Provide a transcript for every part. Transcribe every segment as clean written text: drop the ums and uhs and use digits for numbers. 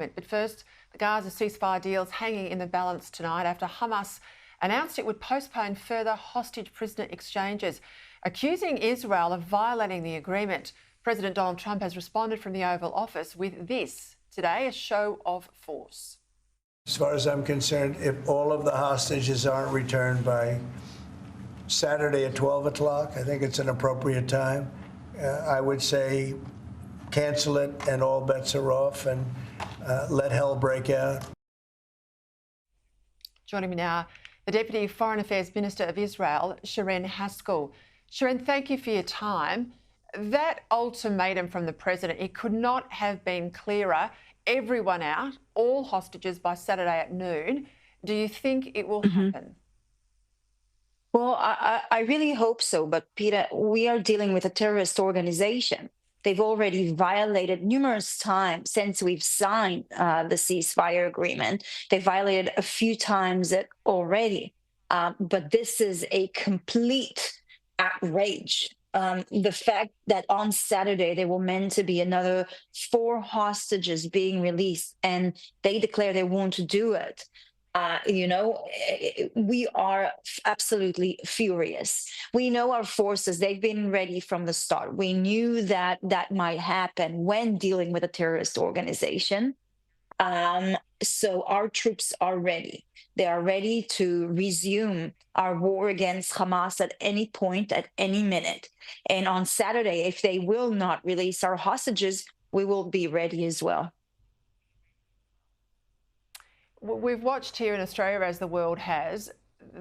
But first, the Gaza ceasefire deal's hanging in the balance tonight after Hamas announced it would postpone further hostage prisoner exchanges, accusing Israel of violating the agreement. President Donald Trump has responded from the Oval Office with this today, a show of force. As far as I'm concerned, if all of the hostages aren't returned by Saturday at 12 o'clock, I think it's an appropriate time. I would say cancel it and all bets are off and let hell break out. Joining me now, the Deputy Foreign Affairs Minister of Israel, Sharren Haskel. Sharren, thank you for your time. That ultimatum from the President, it could not have been clearer. Everyone out, all hostages by Saturday at noon. Do you think it will happen? Well, I really hope so. But, Peta, we are dealing with a terrorist organization. They've already violated numerous times since we've signed the ceasefire agreement. They violated a few times already. But this is a complete outrage. The fact that on Saturday there were meant to be another 4 hostages being released and they declare they won't do it. We are absolutely furious. We know our forces, they've been ready from the start. We knew that that might happen when dealing with a terrorist organization. So our troops are ready. They are ready to resume our war against Hamas at any point, at any minute. And on Saturday, if they will not release our hostages, we will be ready as well. We've watched here in Australia, as the world has,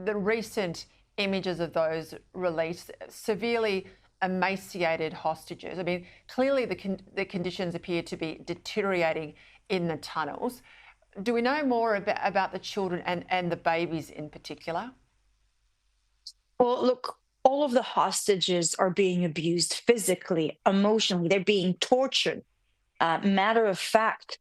the recent images of those released, severely emaciated hostages. I mean, clearly the conditions appear to be deteriorating in the tunnels. Do we know more about the children and the babies in particular? Well, look, all of the hostages are being abused physically, emotionally. They're being tortured. Matter of fact,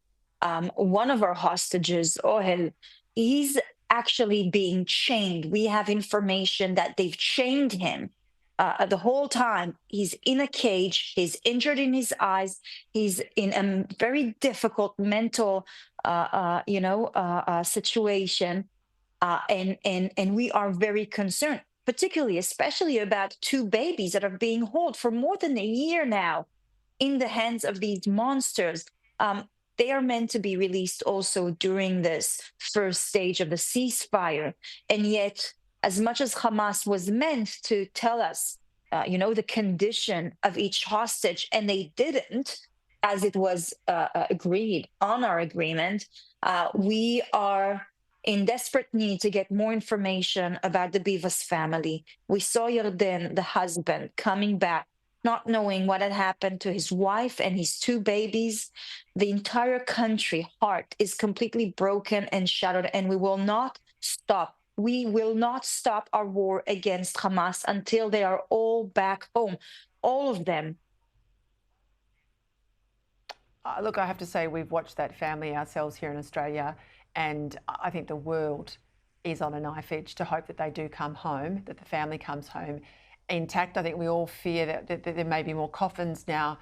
one of our hostages, Ohel, he's actually being chained. We have information that they've chained him the whole time. He's in a cage. He's injured in his eyes. He's in a very difficult mental, situation. And we are very concerned, particularly, especially about 2 babies that are being held for more than a year now in the hands of these monsters. They are meant to be released also during this first stage of the ceasefire. And yet, as much as Hamas was meant to tell us, the condition of each hostage, and they didn't, as it was agreed on our agreement, we are in desperate need to get more information about the Bivas family. We saw Yarden, the husband, coming back, not knowing what had happened to his wife and his 2 babies. The entire country heart is completely broken and shattered, and we will not stop. We will not stop our war against Hamas until they are all back home, all of them. Look, I have to say, we've watched that family ourselves here in Australia, and I think the world is on a knife edge to hope that they do come home, that the family comes home intact. I think we all fear that there may be more coffins now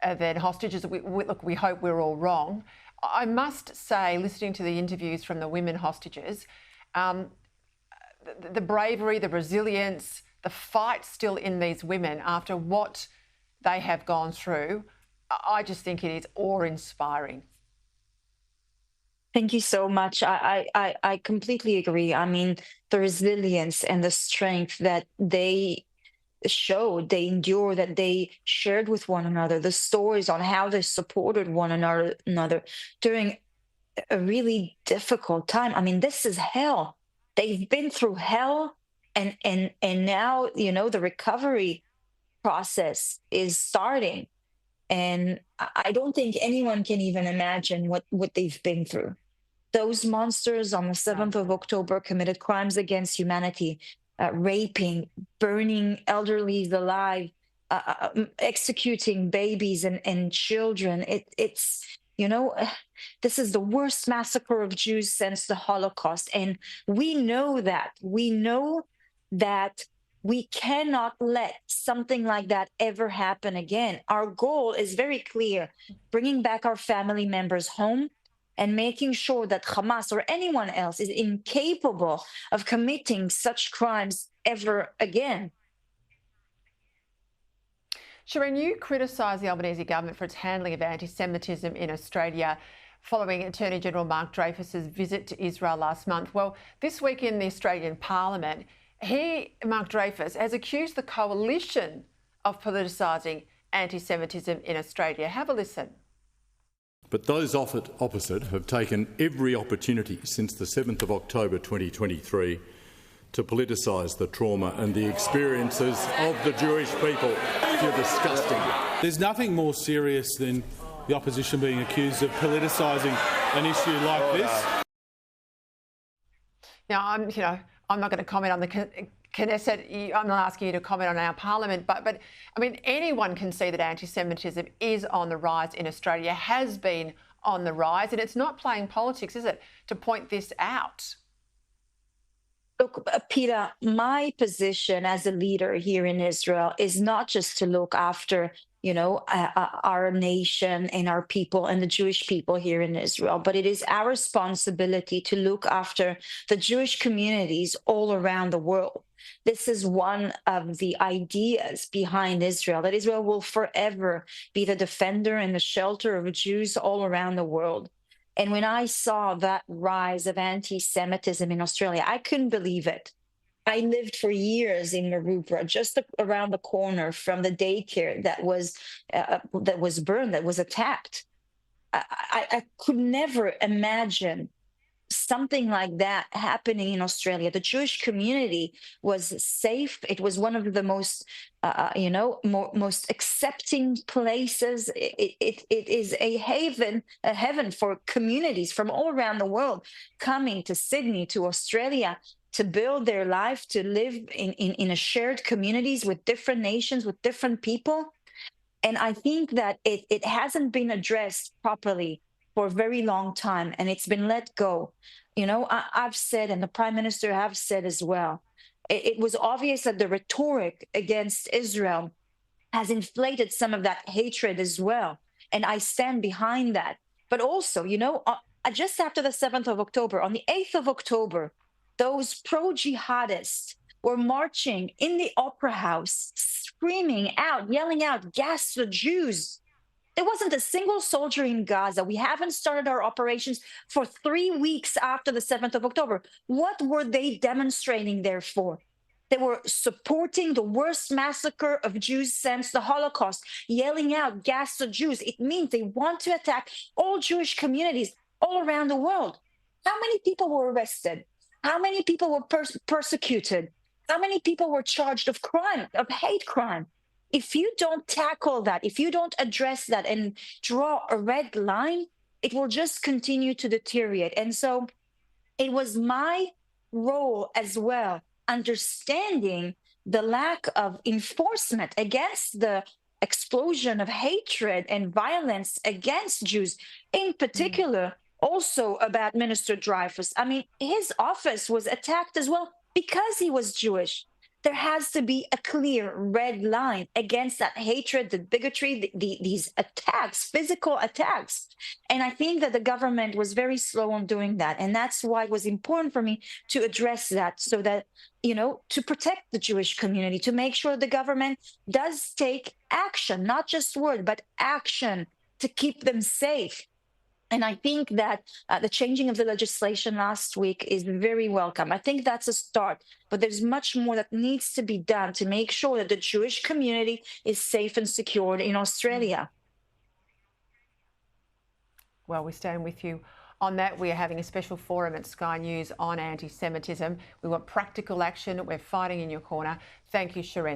than hostages. Look, we hope we're all wrong. I must say, listening to the interviews from the women hostages, the bravery, the resilience, the fight still in these women after what they have gone through, I just think it is awe-inspiring. Thank you so much. I completely agree. I mean, the resilience and the strength that they showed, they endured, that they shared with one another, the stories on how they supported one another during a really difficult time. I mean, this is hell. They've been through hell, and now, the recovery process is starting. And I don't think anyone can even imagine what they've been through. Those monsters on the 7th of October committed crimes against humanity, raping, burning elderlies alive, executing babies and children. It's this is the worst massacre of Jews since the Holocaust. And we know that. We know that we cannot let something like that ever happen again. Our goal is very clear: bringing back our family members home and making sure that Hamas or anyone else is incapable of committing such crimes ever again. Sharren, you criticised the Albanese government for its handling of anti-Semitism in Australia following Attorney General Mark Dreyfus's visit to Israel last month. Well, this week in the Australian Parliament, Mark Dreyfus, has accused the coalition of politicising anti-Semitism in Australia. Have a listen. But those opposite have taken every opportunity since the 7th of October 2023 to politicise the trauma and the experiences of the Jewish people. You're disgusting. There's nothing more serious than the opposition being accused of politicising an issue like this. Now, I'm not going to comment on the Knesset. I'm not asking you to comment on our parliament, but I mean, anyone can see that anti-Semitism is on the rise in Australia, has been on the rise, and it's not playing politics, is it, to point this out? Look, Peta, my position as a leader here in Israel is not just to look after, our nation and our people and the Jewish people here in Israel, but it is our responsibility to look after the Jewish communities all around the world. This is one of the ideas behind Israel, that Israel will forever be the defender and the shelter of Jews all around the world. And when I saw that rise of anti-Semitism in Australia, I couldn't believe it. I lived for years in Maroubra, just around the corner from the daycare that was burned, that was attacked. I could never imagine something like that happening in Australia. The Jewish community was safe. It was one of the most, most accepting places. It is a heaven for communities from all around the world coming to Sydney, to Australia, to build their life, to live in a shared communities with different nations, with different people. And I think that it hasn't been addressed properly for a very long time, and it's been let go. I've said, and the Prime Minister have said as well, it was obvious that the rhetoric against Israel has inflated some of that hatred as well. And I stand behind that. But also, just after the 7th of October, on the 8th of October, those pro-jihadists were marching in the Opera House, screaming out, yelling out, "Gas the Jews." There wasn't a single soldier in Gaza. We haven't started our operations for 3 weeks after the 7th of October. What were they demonstrating there for? They were supporting the worst massacre of Jews since the Holocaust, yelling out, "Gas the Jews." It means they want to attack all Jewish communities all around the world. How many people were arrested? How many people were persecuted? How many people were charged of crime, of hate crime? If you don't tackle that, if you don't address that and draw a red line, it will just continue to deteriorate. And so it was my role as well, understanding the lack of enforcement against the explosion of hatred and violence against Jews, in particular, also about Minister Dreyfus. I mean, his office was attacked as well because he was Jewish. There has to be a clear red line against that hatred, the bigotry, these attacks, physical attacks. And I think that the government was very slow on doing that. And that's why it was important for me to address that, so that, to protect the Jewish community, to make sure the government does take action, not just word, but action to keep them safe. And I think that the changing of the legislation last week is very welcome. I think that's a start, but there's much more that needs to be done to make sure that the Jewish community is safe and secured in Australia. Well, we stand with you on that. We are having a special forum at Sky News on anti-Semitism. We want practical action. We're fighting in your corner. Thank you, Sharren.